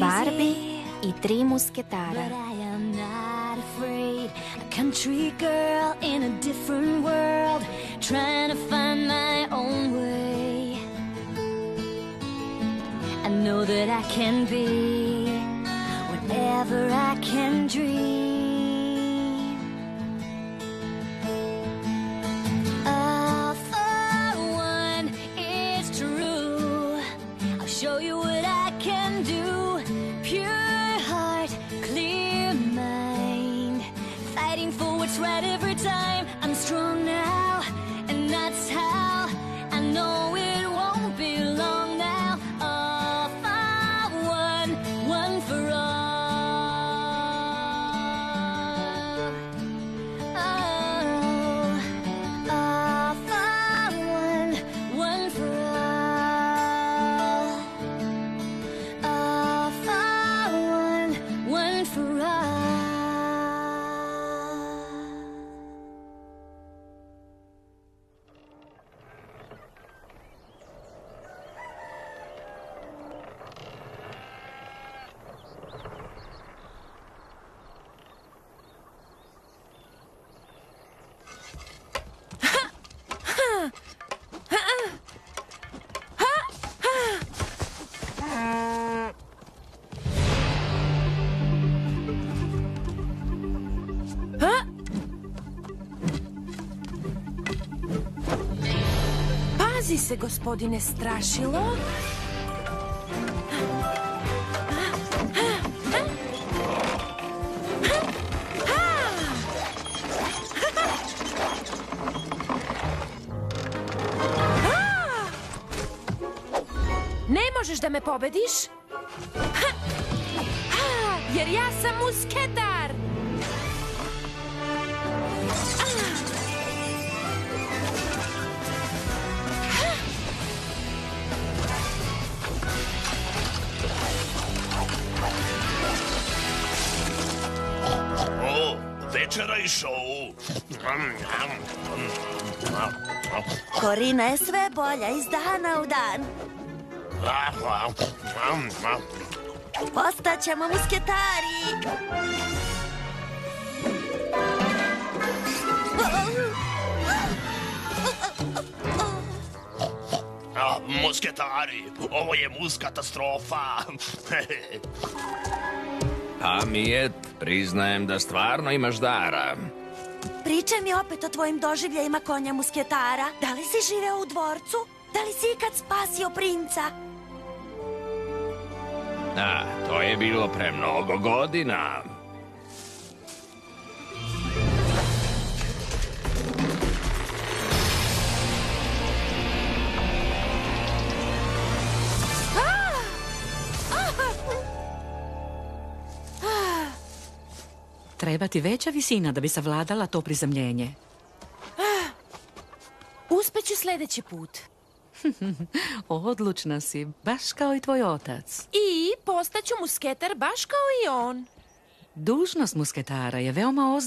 Barbi i Tri musketara. A country girl in a different world, trying to find my own way. I know that I can be whatever I can dream. All for one is true. I'll show you what I can do. Pure heart, clear mind, fighting for what's right every time. I'm strong now, and that's how I know it won't be long now. All for one, one for all. Oh, all for one for all. All for one for all. Pazi se, gospodine Strašilo. Ne možeš da me pobediš, jer ja sam musketar. Večera i šou. Korina je sve bolja iz dana u dan. Postaćemo musketari. Musketari, ovo je katastrofa. Mijet, priznajem da stvarno imaš dara. Pričaj mi opet o tvojim doživljajima konja musketara. Da li si živeo u dvorcu? Da li si ikad spasio princa? To je bilo pre mnogo godina. Treba ti veća visina da bi savladala to prizemljenje. Uspeću sljedeći put. Odlučna si, baš kao i tvoj otac. I postaću musketar baš kao i on. Dužnost musketara je veoma ozbiljna.